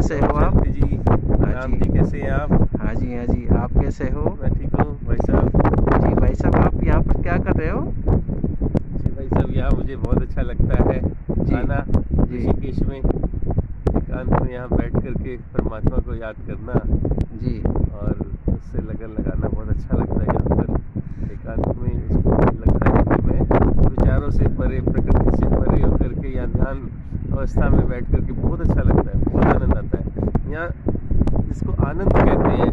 कैसे हो आप? जी राम जी, कैसे हैं आप? हाँ जी, आप कैसे हो? मैं ठीक हूँ भाई साहब। जी भाई साहब, आप यहाँ पर क्या कर रहे हो? जी भाई साहब, यहाँ मुझे बहुत अच्छा लगता है जी आना जी ऋषिकेश में, एकांत में यहाँ बैठ करके परमात्मा को याद करना जी और उससे लगन लगाना बहुत अच्छा लगता है। यहाँ पर एकांत में इसको लगता है कि मैं विचारों से परे, प्रकृति से परे होकर के यहाँ ध्यान अवस्था में बैठ करके बहुत अच्छा लगता है, बहुत आनंद आता है। यहाँ जिसको आनंद कहते हैं,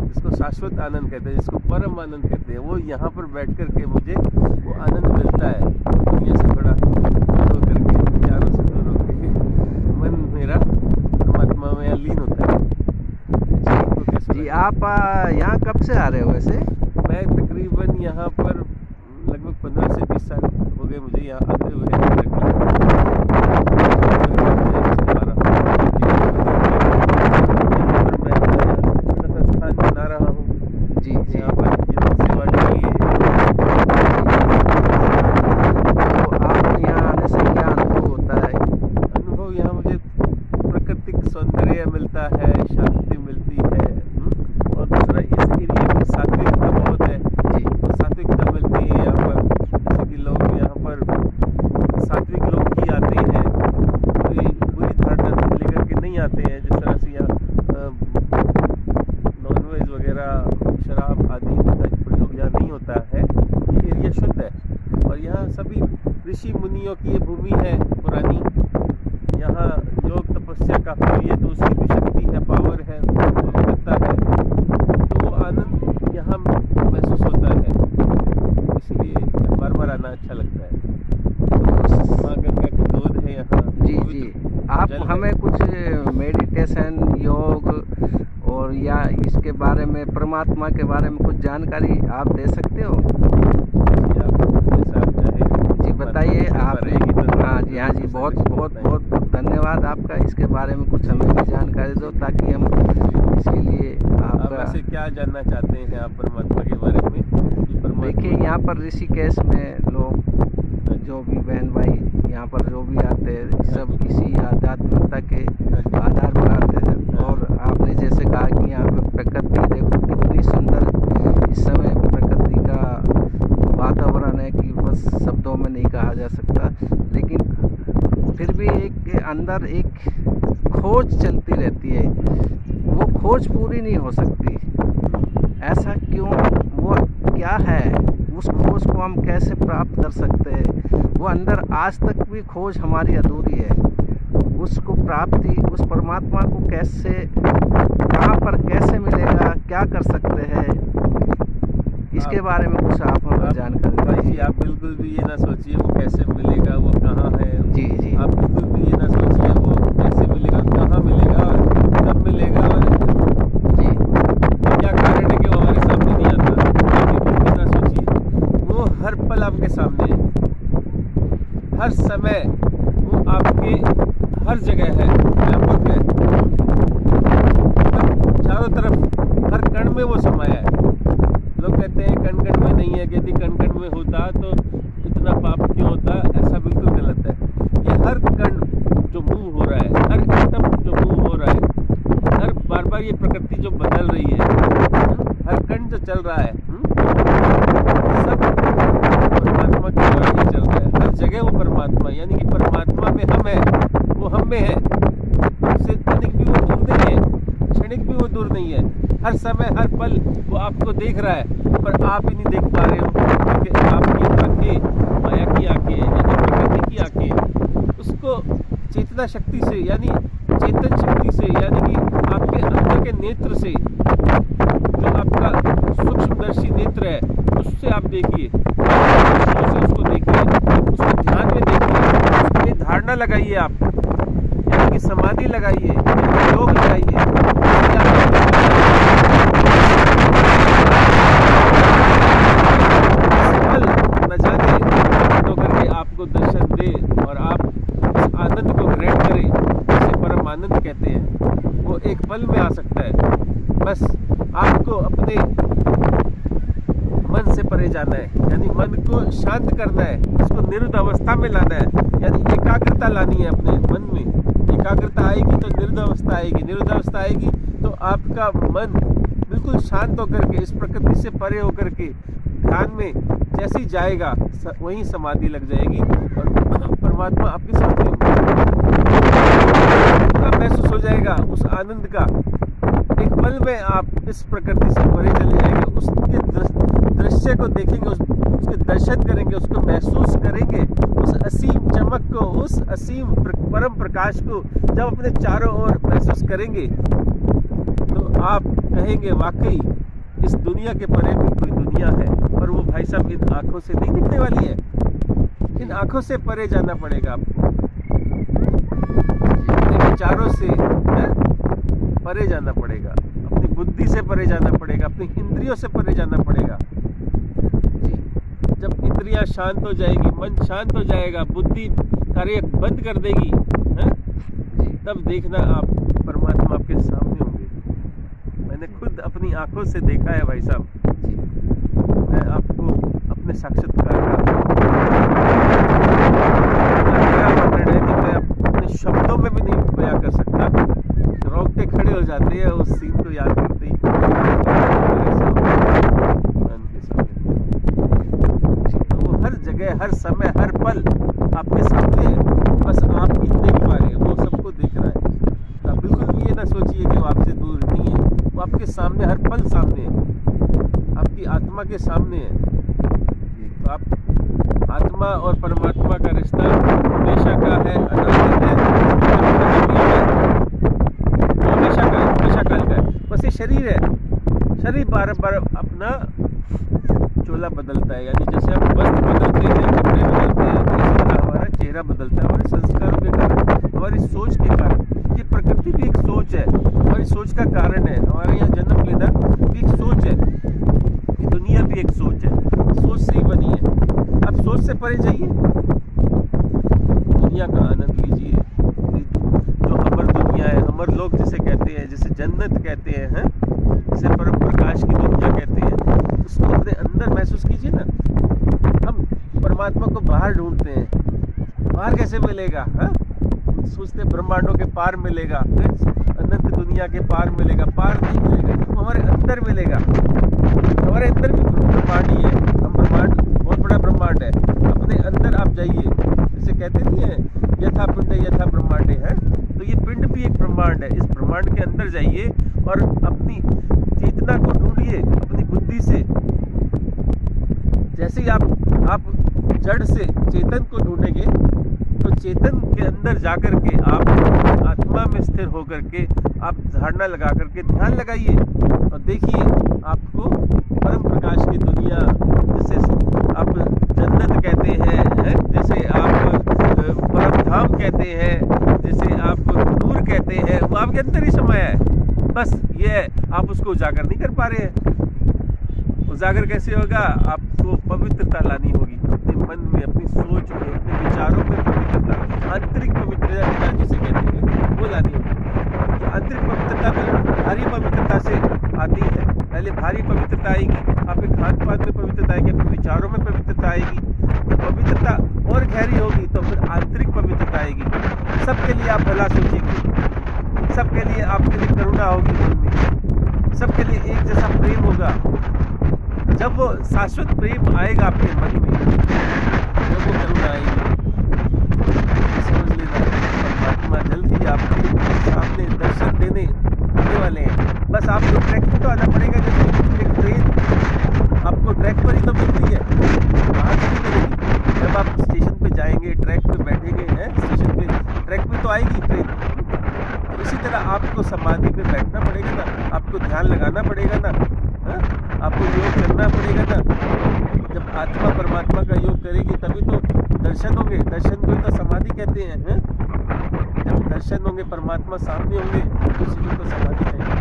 जिसको शाश्वत आनंद कहते हैं, जिसको परम आनंद कहते हैं, वो यहाँ पर बैठ करके मुझे वो आनंद मिलता है। दुनिया से थोड़ा दूर होकर के, विचारों से दूर होकर मन मेरा परमात्मा में यहाँ लीन होता है। आपको कैसा जी लगता है? आप यहाँ कब से आ रहे हो वैसे? मैं तकरीबन यहाँ पर लगभग 15 से 20 साल हो गए मुझे यहाँ आते हुए। संस्थान बना रहा हूँ जी जी यहाँ पर सेवा के लिए। तो आपको यहाँ आने से क्या अनुभव होता है? अनुभव यहाँ मुझे प्राकृतिक सौंदर्य मिलता है, शांति मिलती है, और दूसरा इस एरिया में सात्विकता बहुत है। जी तो सात्विकता मिलती है यहाँ पर, जैसे कि लोग यहाँ पर सात्विक लोग ही आते हैं, कोई बुरी धारणा लेकर के नहीं आते हैं। जिस तरह से यहाँ नॉनवेज वगैरह, शराब आदि का प्रयोग यहाँ नहीं होता है। ये एरिया शुद्ध है और यहाँ सभी ऋषि मुनियों की ये भूमि है पुरानी। यहाँ योग तपस्या का फल, ये तो उसकी भी शक्ति है, पावर है, पवित्रता है, तो वो आनंद यहाँ महसूस होता है। इसलिए बार बार आना अच्छा लगता है। माँ गंगा की गोद है यहाँ। जी जी आप जल है। हमें कुछ मेडिटेशन, योग और या इसके बारे में, परमात्मा के बारे में कुछ जानकारी आप दे सकते हो? जी, आप जैसा आप चाहें। जी बताइए आप। रहेगी तो हाँ जी, बहुत बहुत बहुत धन्यवाद आपका। इसके बारे में कुछ हमें भी जानकारी दो ताकि हम इसके लिए आप आपका। वैसे क्या जानना चाहते हैं आप परमात्मा के बारे में? कि परमात्मा देखिए, यहाँ पर ऋषिकेश में लोग, जो भी बहन भाई यहाँ पर जो भी आते हैं, सब इसी आध्यात्मिकता के आधार पर आते हैं। और आपने जैसे कहा कि यहाँ पे प्रकृति देखो कितनी सुंदर, इस समय प्रकृति का वातावरण है कि बस शब्दों में नहीं कहा जा सकता। लेकिन फिर भी एक अंदर एक खोज चलती रहती है, वो खोज पूरी नहीं हो सकती। ऐसा क्यों? वो क्या है? उस खोज को हम कैसे प्राप्त कर सकते हैं? वो अंदर आज तक भी खोज हमारी अधूरी है। उसको प्राप्ति, उस परमात्मा को कैसे, कहाँ पर कैसे मिलेगा, क्या कर सकते हैं, इसके बारे में कुछ आप हमें जानकारी भाई जी, दीजिए। आप बिल्कुल भी ये ना सोचिए वो कैसे मिलेगा, वो कहाँ है। जी जी आप बिल्कुल भी ये ना सोचिए वो कैसे मिलेगा, कहाँ मिलेगा और कब मिलेगा और जी क्या कारण है कि वो हमारे सामने नहीं आता। आप बिल्कुल भी ना सोचिए, वो हर पल आपके सामने है, हर समय वो आपके हर जगह है, व्यापक है, चारों तरफ, हर कण में वो समाया है। लोग कहते हैं कण कण में नहीं है, यदि कण कण में होता तो इतना पाप क्यों होता? ऐसा बिल्कुल गलत है। ये हर कण जो मूव हो रहा है, हर एटम जो मूव हो रहा है, हर बार बार ये प्रकृति जो बदल रही है, हर कण जो चल रहा है, सब परमात्मा के द्वारा ही चल रहा है। हर जगह वो परमात्मा, यानी कि परमात्मा में हम है, वो हम में है। उससे तनिक भी वो दूर नहीं है, क्षणिक भी वो दूर नहीं है। हर समय, हर पल वो आपको देख रहा है, पर आप ही नहीं देख पा रहे हो, क्योंकि आपकी आंखें माया की आंखें हैं, यानी प्रकृति की आंखें हैं। उसको चेतना शक्ति से, यानी चेतन शक्ति से, यानी कि आपके अंदर के नेत्र से, जो आपका सूक्ष्मदर्शी नेत्र है, उससे आप देखिए, से उसको देखिए, उसको ध्यान में देखिए, उसके लिए धारणा लगाइए आप, यानी कि समाधि लगाइए, योग लगाइए। न जाने होकर के आपको दर्शन दे और आप उस आनंद को ग्रहण करें, जिसे परम आनंद कहते हैं। वो एक पल में आ सकता है। बस आपको अपने मन से परे जाना है, यानी मन को शांत करना है, उसको निरुद्ध अवस्था में लाना है, यानी एकाग्रता लानी है अपने मन में। एकाग्रता आएगी तो निरुद्धावस्था आएगी, निरुद्धावस्था आएगी तो आपका मन बिल्कुल शांत होकर के, इस प्रकृति से परे होकर के ध्यान में जैसे ही जाएगा वहीं समाधि लग जाएगी और परमात्मा आपके सामने महसूस हो जाएगा। उस आनंद का एक पल में आप इस प्रकृति से परे चले जाएंगे, उसके दृश्य को देखेंगे, उसके दर्शन करेंगे, उसको महसूस करेंगे, उस असीम चमक को, उस असीम परम प्रकाश को जब अपने चारों ओर महसूस करेंगे तो आप कहेंगे वाकई इस दुनिया के परे भी कोई दुनिया है। पर वो भाई साहब इन आंखों से नहीं दिखने वाली है, इन आंखों से परे जाना पड़ेगा आपको, अपने विचारों से परे जाना पड़ेगा, अपनी बुद्धि से परे जाना पड़ेगा, अपनी इंद्रियों से परे जाना पड़ेगा। जब इंद्रियां शांत हो जाएगी, मन शांत हो जाएगा, बुद्धि कार्य बंद कर देगी, तब देखना आप परमात्मा आपके सामने होंगे। मैंने खुद अपनी आंखों से देखा है भाई साहब, मैं आपको अपने साक्षात्कार का वर्णन है कि मैं अपने शब्दों में भी नहीं बयां कर सकता, रोंगटे खड़े हो जाते हैं उस सीन को याद करते ही। तो वो हर जगह, हर समय, हर पल आपके सामने है, बस आप ही देख पा रहे हैं, वो सबको देख रहा है। तो आप बिल्कुल भी ये ना सोचिए कि वो आपसे दूर नहीं है, वो आपके सामने, हर पल सामने है, आपकी आत्मा के सामने है। तो आप आत्मा और परमात्मा का रिश्ता हमेशा का है, अनादि है, हमेशा का है, हमेशा काल का है। बस ये शरीर है, शरीर बार बार अपना चोला बदलता है, यानी जैसे हम वस्त्र बदलते हैं, कपड़े बदलते हैं, तो इसी तरह हमारा चेहरा बदलता है हमारे संस्कारों के कारण, हमारी सोच के कारण। ये प्रकृति भी एक सोच है, हमारी सोच का कारण है, हमारे यहाँ जन्म लेना भी एक सोच है, ये दुनिया भी एक सोच है, सोच से ही बनी है। आप सोच से परे जाइए, दुनिया का आनंद लीजिए, जो अमर दुनिया है, अमर लोग जिसे कहते हैं, जिसे जन्नत कहते हैं, जिसे परम प्रकाश की दुनिया कहते हैं, उसको अपने अंदर महसूस कीजिए ना। हम परमात्मा को बाहर ढूंढते हैं, बाहर कैसे मिलेगा? सोचते ब्रह्मांडों के पार मिलेगा, अनंत दुनिया के पार मिलेगा, पार नहीं मिलेगा, वो हमारे अंदर मिलेगा। हमारे अंदर भी ब्रह्मांड ही है, हम ब्रह्मांड, बहुत बड़ा ब्रह्मांड है, अपने अंदर आप जाइए, जैसे कहते नहीं है यथा पिंड यथा ब्रह्मांडे है, तो ये पिंड भी एक ब्रह्मांड है। इस ब्रह्मांड के अंदर जाइए और अपनी चेतना को ढूंढिए अपनी बुद्धि से। जैसे ही आप जड़ से चेतन को ढूंढेंगे तो चेतन के अंदर जाकर के आप आत्मा में स्थिर होकर के आप धारणा लगा करके ध्यान लगाइए और देखिए आपको परम प्रकाश की दुनिया, जिसे आप जन्नत कहते हैं, जिसे आप परम धाम कहते हैं, जिसे आप नूर कहते हैं, वो आपके अंदर ही समाया है। बस ये है, आप उसको उजागर नहीं कर पा रहे हैं। उजागर कैसे होगा? आपको पवित्रता लानी होगी अपने मन में, अपनी सोच में, अपने विचारों में पवित्रता, आंतरिक पवित्रता जिसे कहते हैं, वो लानी होगी। आंतरिक पवित्रता भी भारी पवित्रता से आती है। पहले भारी पवित्रता आएगी, आपके खान पान में पवित्रता आएगी, अपने विचारों में पवित्रता आएगी। तो पवित्रता और गहरी होगी तो फिर आंतरिक पवित्रता आएगी। सबके लिए आप भला सोचेंगे, सबके लिए आपके लिए करुणा होगी मन में, सबके लिए एक जैसा प्रेम होगा। जब वो शाश्वत प्रेम आएगा आपके मन में, जब वो करुणा आएगी, समझ लेना परमात्मा जल्द ही आपके सामने दर्शन देने आने वाले हैं। बस आपको ट्रैक पे तो आना पड़ेगा, जैसे एक ट्रेन आपको ट्रैक पर ही तो मिलती है, वहाँ से नहीं मिलेगी। जब आप स्टेशन पे जाएंगे, ट्रैक पे बैठेंगे, स्टेशन पे ट्रैक पे तो आएगी ट्रेन। इसी तरह आपको समाधि पे बैठना पड़ेगा ना, आपको ध्यान लगाना पड़ेगा ना, आपको योग करना पड़ेगा ना। जब आत्मा परमात्मा का योग करेगी तभी तो दर्शन होंगे। दर्शन को ही तो समाधि कहते हैं, जब दर्शन होंगे, परमात्मा सामने होंगे, उसी को समाधि कहेंगे।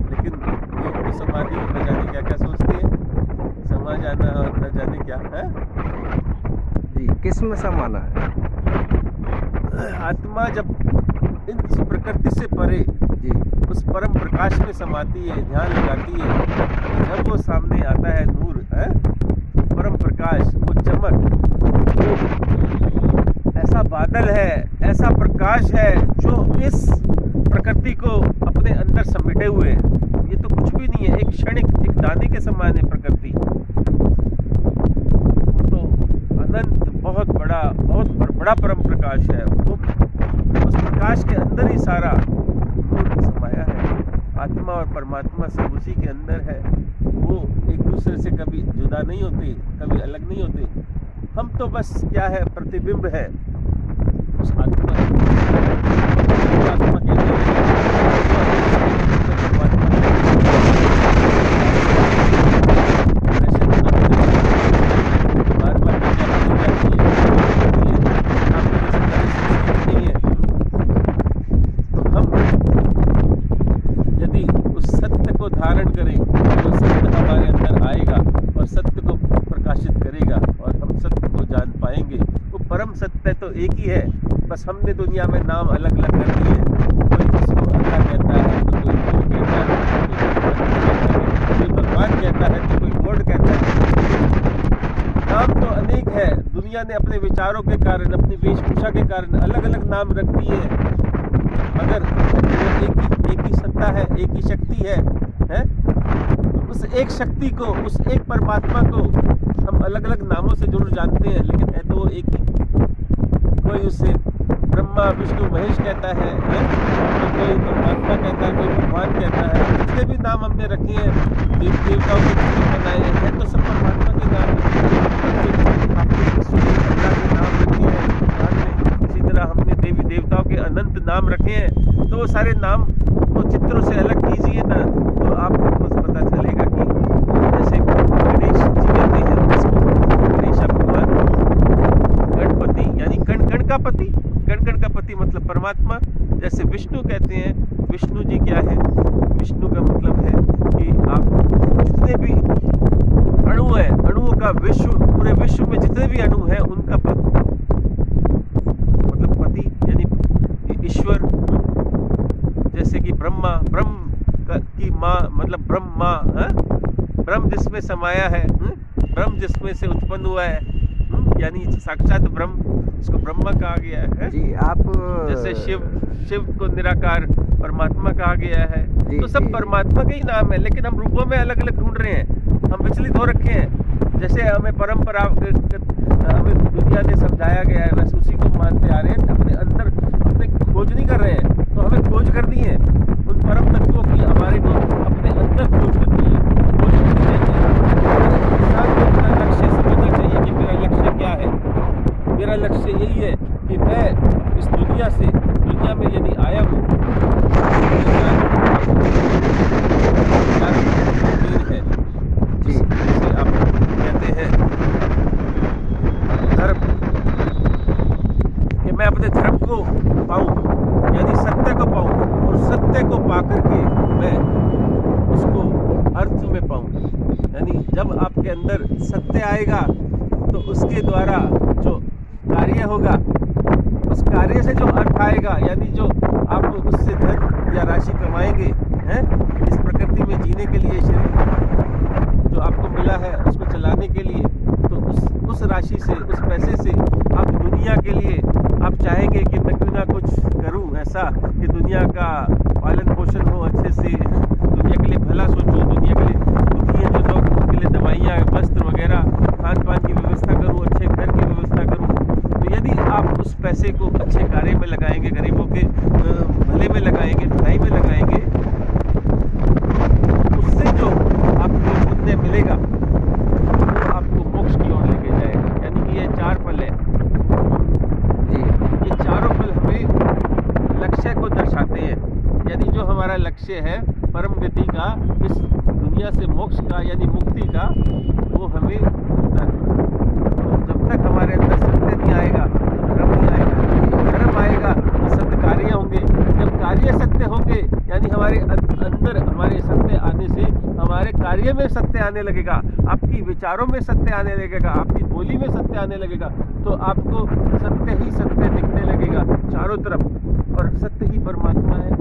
लेकिन योग को समाधि को न जाने क्या क्या सोचते हैं, समा जाना और न जाने क्या है जी, किस में समाना है? आत्मा जब इस प्रकृति से परे जी उस परम प्रकाश में समाती है, ध्यान लगाती है, जब वो सामने आता है नूर है, परम प्रकाश, वो चमक, वो ऐसा बादल है, ऐसा प्रकाश है जो इस प्रकृति को अपने अंदर समेटे हुए है। ये तो कुछ भी नहीं है, एक क्षणिक, एक दाने के समान है प्रकृति। वो तो अनंत, बहुत बड़ा परम प्रकाश है। वो उस प्रकाश के अंदर ही सारा नूर समाया है। आत्मा और परमात्मा सब उसी के अंदर है। वो एक दूसरे से कभी जुदा नहीं होते, कभी अलग नहीं होते। हम तो बस क्या है, प्रतिबिंब है उस आत्मा कहते हैं। धारण करें तो सत्य हमारे अंदर आएगा और सत्य को प्रकाशित करेगा और हम सत्य को जान पाएंगे। वो परम सत्य तो एक ही है, बस हमने दुनिया में नाम अलग अलग कर दिए। कोई इसको अल्लाह कहता है, तो कोई गुरु कहता है, कोई भगवान कहता है, तो कोई गॉड कहता है। नाम तो अनेक है। दुनिया ने अपने विचारों के कारण, अपनी वेशभूषा के कारण अलग अलग नाम रख दिए हैं, मगर एक ही सत्ता है, एक ही शक्ति है। उस एक शक्ति को, उस एक परमात्मा को हम अलग अलग नामों से जरूर जानते हैं, लेकिन है तो वो एक ही। कोई उसे ब्रह्मा विष्णु महेश कहता है, तो कोई परमात्मा कहता है, कोई भगवान कहता है। जितने भी नाम हमने रखे हैं, देवताओं के चित्र बनाए हैं, तो सब परमात्मा के नाम हैं। इसी तरह हमने देवी देवताओं के अनंत नाम रखे हैं। तो वो सारे नाम को चित्रों से अलग कीजिए ना, तो आपको पता चलेगा कि जैसे गणेश जी कहते हैं उसको, गणेश भगवान, गणपति यानी कण का पति, कण का पति मतलब परमात्मा। जैसे विष्णु कहते हैं, विष्णु जी क्या है? विष्णु का मतलब है कि आप जितने भी अणु है, अणुओं का विश्व, पूरे विश्व में जितने भी अणु हैं उनका पति, मतलब पति यानी ईश्वर। जैसे कि ब्रह्मा, ब्रह्म की माँ मतलब ब्रह्मा, ब्रह्म जिसमें समाया है, ब्रह्म जिसमें से उत्पन्न हुआ है, यानी साक्षात ब्रह्म, इसको ब्रह्मा कहा गया है। जी, आप जैसे शिव को निराकार परमात्मा कहा गया है। तो सब परमात्मा के ही नाम है, लेकिन हम रूपों में अलग अलग ढूंढ रहे हैं, हम विचलित हो रखे हैं। जैसे हमें परंपरा, हमें दुनिया ने समझाया गया है, बस उसी को मानते आ रहे हैं, अपने अंदर अपने खोज नहीं कर रहे हैं। तो हमें खोज करनी है उन परम तत्वों की, हमारे को अपने अंदर खोज करनी है, खोज करनी चाहिए। इंसान को अपना लक्ष्य समझना चाहिए कि मेरा लक्ष्य क्या है। मेरा लक्ष्य यही है कि मैं इस दुनिया में यदि आया हूँ है, जिसे आप कहते हैं धर्म, कि मैं अपने धर्म को पाऊँ, यानी सत्य को पाऊँ, और सत्य को पाकर के मैं उसको अर्थ में पाऊँ। यानी जब आपके अंदर सत्य आएगा तो उसके द्वारा जो कार्य होगा, उस कार्य से जो अर्थ आएगा, यानी जो आप उससे धन या राशि कमाएंगे हैं इस प्रकृति में जीने के लिए, शरीर जो आपको मिला है उसको चलाने के लिए, तो उस राशि से, उस पैसे से आप दुनिया के लिए आप चाहेंगे कि मैं क्यों ना कुछ करूं ऐसा कि दुनिया का पालन पोषण हो अच्छे से, दुनिया के लिए भला सोचूं, दुनिया के लिए दुखी हैं जो लोग, उनके लिए दवाइयाँ, वस्त्र वगैरह, खान पान की व्यवस्था करूं, अच्छे घर की व्यवस्था करूं। तो यदि आप उस पैसे को अच्छे कार्य में लगाएंगे, गरीबों के भले में लगाएंगे, भलाई में लगाएंगे, उससे जो आपको पुण्य मिलेगा वो आपको मोक्ष की ओर लेके जाएगा। यानी कि ये 4 फल है। ये चारों फल हमें लक्ष्य को दर्शाते हैं। यानी जो हमारा लक्ष्य है परम गति का, इस दुनिया से मोक्ष का यानी मुक्ति का, वो हमें मिलता है। तो जब तक हमारे अंदर सत्य नहीं आएगा तो धर्म नहीं आएगा, धर्म आएगा तो सत्य कार्य होंगे, जब कार्य सत्य होंगे यानी हमारे अंदर हमारे सत्य आने से हमारे कार्य में सत्य आने लगेगा, आपकी विचारों में सत्य आने लगेगा, आपकी बोली में सत्य आने लगेगा, तो आपको सत्य ही सत्य दिखने लगेगा चारों तरफ, और सत्य ही परमात्मा है।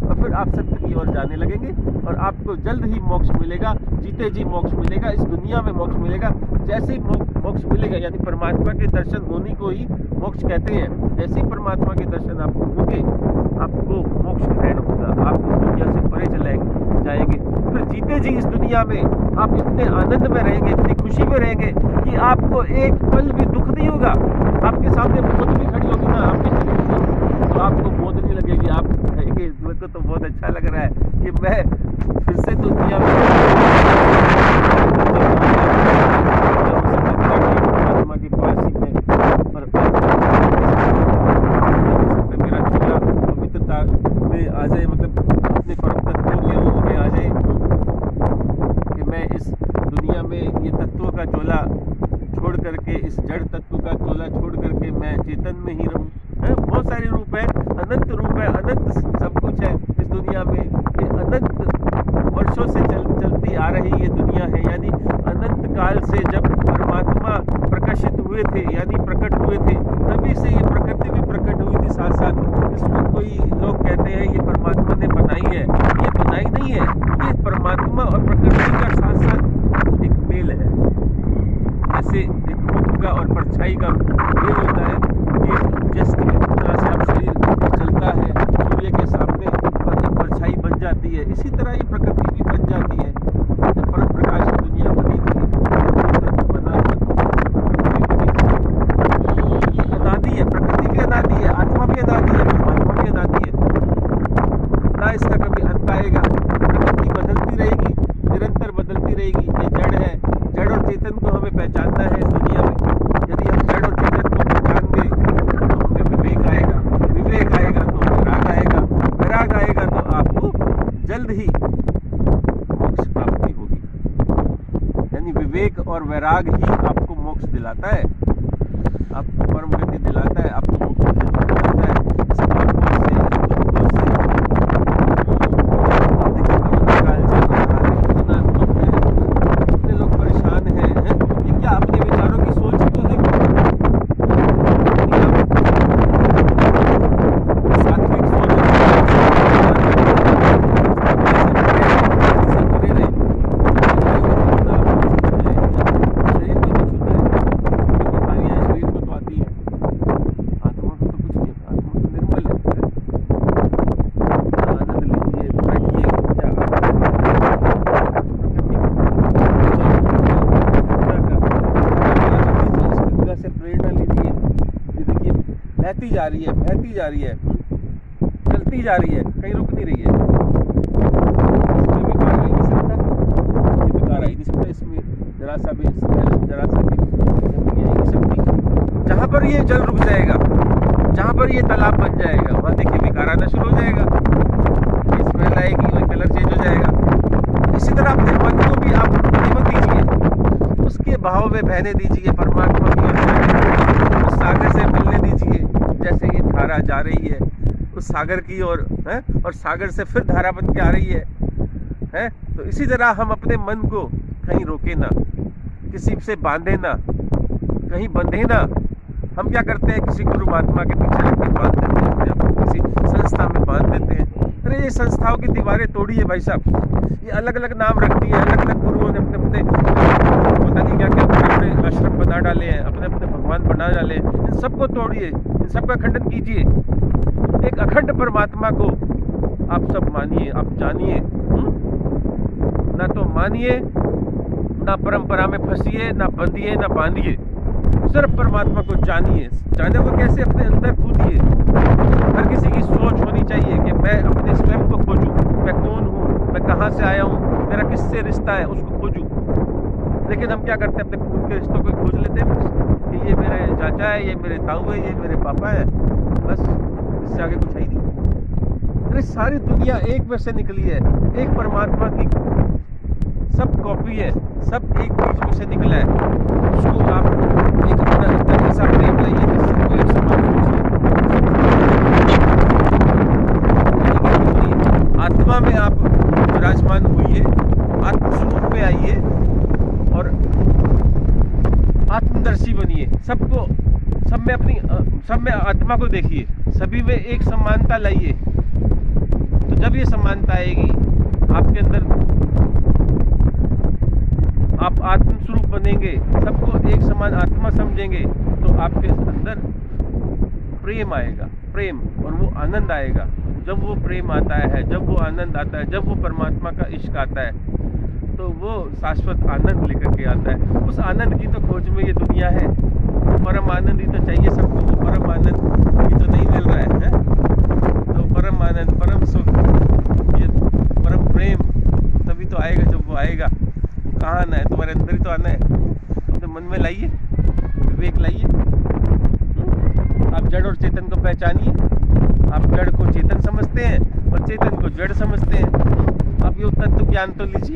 और फिर आप सत्य की ओर जाने लगेंगे और आपको जल्द ही मोक्ष मिलेगा, जीते जी मोक्ष मिलेगा, इस दुनिया में मोक्ष मिलेगा। जैसे ही मोक्ष मिलेगा, यानी परमात्मा के दर्शन होने को ही मोक्ष कहते हैं। जैसे ही परमात्मा के दर्शन आपको होंगे, आपको मोक्ष ग्रहण होगा, आप इस दुनिया से परे चले जाएंगे। फिर जीते जी इस दुनिया में आप इतने आनंद में रहेंगे, इतनी खुशी में रहेंगे कि आपको एक पल भी दुख नहीं होगा। आपके सामने मौत भी खड़ी होगी ना आपके शरीर में, तो आपको मौत नहीं लगेगी। आप कहेंगे मेरे को तो बहुत अच्छा लग रहा है कि मैं फिर से दुनिया में परमात्मा के पास ही मैं मेरा चोला पवित्रता में आ जाए, मतलब अपने परम तत्वों के रूप में आ जाए, कि मैं इस दुनिया में ये तत्वों का चोला छोड़ करके, इस जड़ तत्व का चोला छोड़ करके मैं चेतन में ही रहूं। बहुत सारे रूप है, अनंत रूप है, अनंत सब कुछ है इस दुनिया में। ये अनंत वर्षों से चलती आ रही ये दुनिया है, यानी अनंत काल से जब परमात्मा प्रकाशित हुए थे, यानी प्रकट हुए थे, तभी से ये प्रकृति भी प्रकट हुई थी साथ साथ। इसको कोई लोग कहते हैं ये परमात्मा ने बनाई है, ये बनाई नहीं है, ये परमात्मा और प्रकृति का साथ साथ एक मेल है। जैसे एक रूप का और परछाई का मेल होता है, कि जिस तरह से अब शरीर चलता है सूर्य के सामने और एक परछाई बन जाती है, इसी तरह ये प्रकृति भी बन जाती है। जब परम प्रकाश की दुनिया बनी थी, बना ये अनादि है, प्रकृति भी अनादि है, आत्मा भी अनादि है, परमात्मा भी अनादि है, ना इसका कभी अंत आएगा। प्रकृति बदलती रहेगी, निरंतर बदलती रहेगी। ये जड़ है, जड़ और चेतन को हमें पहचानना है इस दुनिया में। यदि हम जड़ और चेतन को पहचान गए तो हमें विवेक आएगा, विवेक आएगा तो वैराग आएगा, वैराग आएगा तो आपको जल्द ही मोक्ष प्राप्ति होगी। यानी विवेक और वैराग ही आपको मोक्ष दिलाता है, आपको परम गति दिलाता है, आपको मोक्ष दिलाता है। इस पापों से, दुखों से, देखिए करोना काल चल रहा है, कितना दुख है, कितने लोग परेशान हैं, ये क्या अपने विचारों की सोच ही तो है। सात्विक सोच शरीर को तो छूता है, बीमारियां शरीर को तो आती है, आत्मा को तो कुछ नहीं, आत्मा तो निर्मल है। आनंद लीजिए, बैठिए, क्या गंगा से प्रेरणा लीजिए। ये देखिए बहती जा रही है, बहती जा रही है, चलती जा रही है, कहीं रुक नहीं रही है। इसमें विकार आ ही नहीं सकता, ये विकार आ ही नहीं सकता, इसमें जरा सा भी गंदगी आ ही नहीं सकती। जहाँ पर ये जल रुक जाएगा, जहाँ पर ये तालाब बन जाएगा, वहाँ देखिए विकार आना शुरू हो जाएगा, स्मेल आएगी, वही कलर चेंज हो जाएगा। इसी तरह अपने मन को भी आप रुकने मत दीजिए, उसके भाव में बहने दीजिए, परमात्मा की ओर उस सागर से मिलने दीजिए। जैसे ये धारा जा रही है उस सागर की ओर, है, और सागर से फिर धारा बन के आ रही है। तो इसी तरह हम अपने मन को कहीं रोके ना, किसी से बांधे ना, कहीं बंधे ना। हम क्या करते हैं, किसी गुरु महात्मा के पीछे लग के बांध देते हैं अपने आप को, किसी संस्था में बांध देते हैं। अरे ये संस्थाओं की दीवारें तोड़ी है भाई साहब, ये अलग अलग नाम रख दिए, अलग अलग गुरुओं ने अपने अपने पता नहीं क्या क्या अपने अपने आश्रम बना डाले हैं, अपने अपने भगवान बना डाले हैं। इन सबको तोड़िए, इन सबका खंडन कीजिए। एक अखंड परमात्मा को आप सब मानिए, आप जानिए, ना तो मानिए, ना परंपरा में फंसिए, ना बंधिए, ना बांधिए, सिर्फ परमात्मा को जानिए। जाने को कैसे, अपने अंदर कूदिए। हर किसी की सोच होनी चाहिए कि मैं अपने स्वयं को खोजूं, मैं कौन हूँ, मैं कहाँ से आया हूँ, मेरा किससे रिश्ता है, उसको खोजूं। लेकिन हम क्या करते हैं, अपने खुद के रिश्तों को खोज लेते हैं कि ये मेरे चाचा है, ये मेरे ताऊ है, ये मेरे पापा है, बस इससे आगे कुछ है ही नहीं। अरे सारी दुनिया एक में से निकली है, एक परमात्मा की सब कॉपी है, सब एक बीज में से निकला है। उसको आप एक अपना अंदर ऐसा प्रेम लाइए कि सबको एक समान सोचिए। आत्मा में आप विराजमान होइए, आत्मस्वरूप में आइए और आत्मदर्शी बनिए। सब में आत्मा को देखिए, सभी में एक समानता लाइए। तो जब ये समानता आएगी आपके अंदर, आप आत्मस्वरूप बनेंगे, सबको एक समान आत्मा समझेंगे, तो आपके अंदर प्रेम आएगा, प्रेम, और वो आनंद आएगा। जब वो प्रेम आता है, जब वो आनंद आता है, जब वो परमात्मा का इश्क आता है, तो वो शाश्वत आनंद लेकर के आता है। उस आनंद की तो खोज में ये दुनिया है। परम आनंद ही तो चाहिए सबको, वो परम आनंद ही तो नहीं मिल रहा है? तो परम आनंद, परम सुख, ये परम प्रेम तभी तो आएगा जब वो आएगा। वो कहाँ आना है? तुम्हारे अंदर ही तो आना है। अपने मन में लाइए, विवेक लाइए। आप जड़ और चेतन को पहचानिए। आप जड़ को चेतन समझते हैं और चेतन को जड़ समझते हैं। आप ये तत्व ज्ञान तो लीजिए।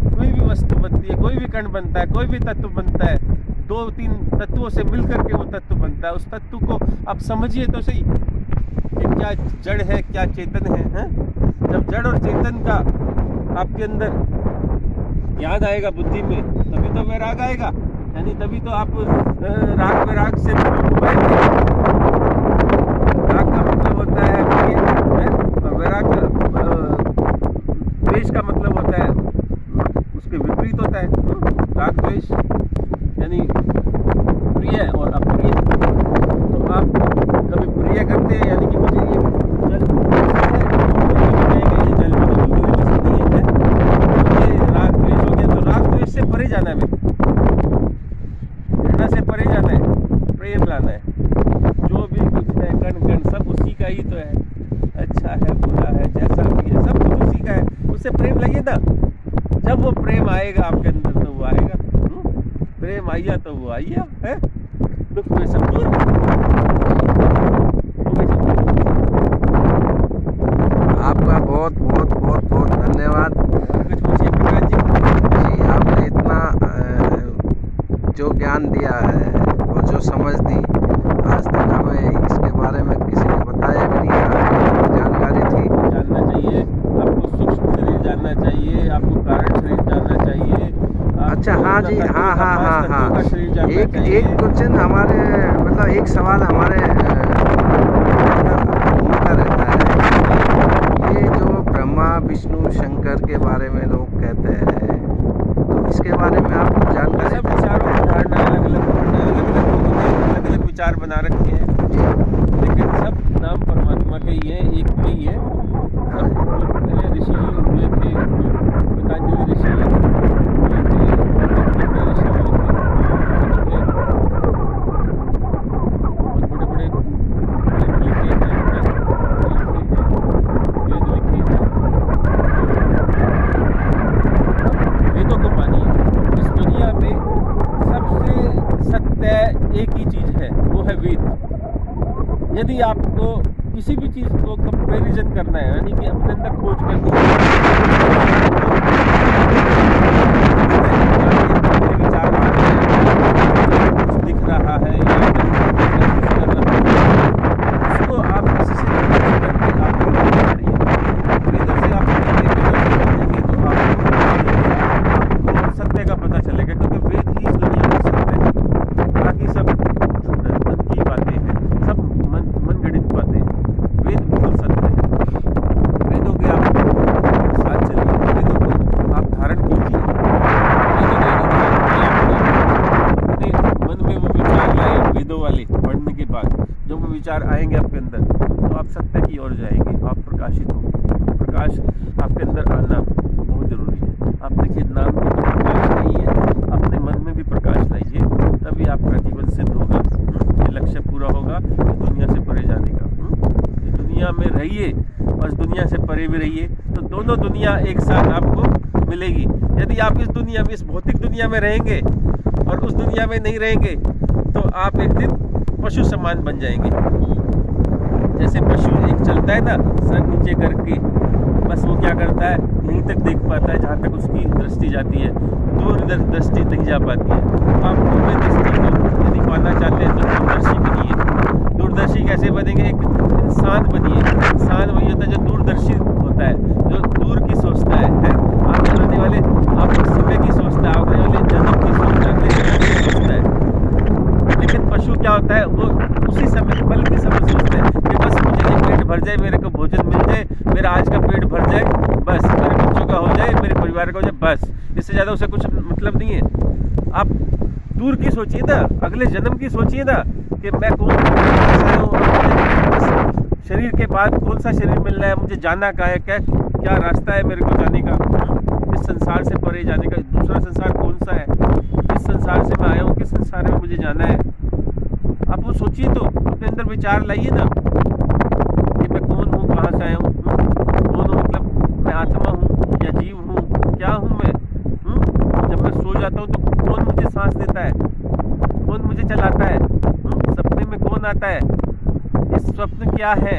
कोई भी वस्तु बनती है, कोई भी कण बनता है, कोई भी तत्व बनता है, 2-3 तत्वों से मिलकर के वो तत्व बनता है। उस तत्व को आप समझिए तो सही कि क्या जड़ है, क्या चेतन है? जब जड़ और चेतन का आपके अंदर याद आएगा बुद्धि में, तभी तो वैराग आएगा। यानी तभी तो आप राग वैराग से उबरेंगे। राग का मतलब होता है वैराग, द्वेष का मतलब होता है उसके विपरीत होता है राग द्वेष, यानी प्रिय और अप्रिय। तो आप कभी प्रिय करते हैं, यानी कि मुझे ये जल ये जल में तो बिल्कुल भी पसंद नहीं है, तो ये राग द्वेष हो गया। तो राग द्वेष से परे जाना है, घृणा से परे जाना है, प्रेम लाना है। जो भी कुछ है कण कण सब उसी का ही तो है, अच्छा है बुरा है जैसा भी है सब कुछ उसी का है। उससे प्रेम लाइए ना। जब वो प्रेम आएगा आपके अंदर तो वो आएगा। प्रेम आइया तो वो आइया है, दुख में सब दूर आपका बहुत बहुत बहुत बहुत धन्यवाद। कुछ पूछिए प्रकाश जी। आपने इतना जो ज्ञान दिया है और जो समझ दी, आज तक हमें इसके बारे में किसी ने बताया भी नहीं, आपकी जानकारी थी। जानना चाहिए आपको, सूक्ष्म शरीर जानना चाहिए आपको, कारण शरीर जानना चाहिए। अच्छा, हाँ जी, हाँ। एक क्वेश्चन हमारे, मतलब एक सवाल हमारे घूमता रहता है। ये जो ब्रह्मा विष्णु शंकर के बारे में लोग कहते हैं, तो इसके बारे में आपको जानकारी? सब विचारों की धारणा अलग अलग विचार बना रखे हैं, लेकिन सब नाम परमात्मा के ही है, एक में ही है। पहले ऋषि हुए थे, पतंजलि ऋषि हुए थे, ऋषि हुए थे, बहुत बड़े बड़े लिखे हैं, वेद लिखे हैं। वेदों को मानिए। इस दुनिया में सबसे सत्य एक ही चीज है, वो है वेद। यदि आपको किसी भी चीज को कंपैरिजन करना है, यानी कि अपने अंदर खोज करनी है, विचार कुछ दिख रहा है या उसको आप किसी से वेदों से आप जानेंगे तो आपको सत्य का पता चलेगा, क्योंकि वेद ही इस दुनिया में सत्य है। बाकी सब मन की बातें हैं, सब मन गणित बातें हैं। वेद बिल्कुल सत्य है। वेदों के आप साथ चलिए, वेदों को आप धारण कीजिए। अपने मन में वो विचार लाए, वेदों वाले पढ़ने के बाद जब वो विचार आएंगे आपके अंदर, तो आप सत्य की ओर जाएंगे, आप प्रकाशित होंगे। प्रकाश आपके अंदर आना बहुत जरूरी है। आप देखिए, नाम में तो प्रकाश नहीं है, अपने मन में भी प्रकाश लाइए, तभी आपका जीवन सिद्ध होगा, ये लक्ष्य पूरा होगा, इस दुनिया से परे जाने का। इस दुनिया में रहिए और इस दुनिया से परे भी रहिए, तो दोनों दुनिया एक साथ आपको मिलेगी। यदि आप इस दुनिया में, इस भौतिक दुनिया में रहेंगे और उस दुनिया में नहीं रहेंगे, तो आप एक दिन पशु समान बन जाएंगे। जैसे पशु एक चलता है ना सर नीचे करके, बस वो क्या करता है, यहीं तक देख पाता है जहाँ तक उसकी दृष्टि जाती है, दूर दृष्टि नहीं जा पाती है। आप दूर दृष्टि को यदि पाना चाहते हैं तो दूरदर्शी बनिए। दूरदर्शी कैसे बनेंगे? एक इंसान बनिए। इंसान वही होता है जो दूरदर्शी होता है। सोचता है, जो दूर की सोचता है आने वाले आपके समय की सोचता है, आने वाले जन्म की सोचता है, अगले जन्म की सोचता है। लेकिन पशु क्या होता है, वो उसी समय पल के समय सोचता है कि बस मुझे ये पेट भर जाए, मेरे को भोजन मिल जाए, मेरा आज का पेट भर जाए, बस मेरे बच्चों का हो जाए, मेरे परिवार का हो जाए, बस इससे ज़्यादा उसे कुछ मतलब नहीं है। आप दूर की सोचिए ना, अगले जन्म की सोचिए ना कि मैं कौन शरीर के बाद कौन सा शरीर मिलना है, मुझे जाना कहाँ है, क्या रास्ता है मेरे को जाने का, इस संसार से परे जाने का, दूसरा संसार कौन सा है, किस संसार से मैं आया हूँ, किस संसार में मुझे जाना है। आप वो सोचिए तो, अपने अंदर विचार लाइए ना कि मैं कौन हूँ, कहाँ से आया हूँ, कौन हूँ, मतलब मैं आत्मा हूँ या जीव हूँ, क्या हूँ मैं। जब मैं सो जाता हूँ तो कौन मुझे सांस देता है, कौन मुझे चलाता है, सपने में कौन आता है, इस स्वप्न क्या है?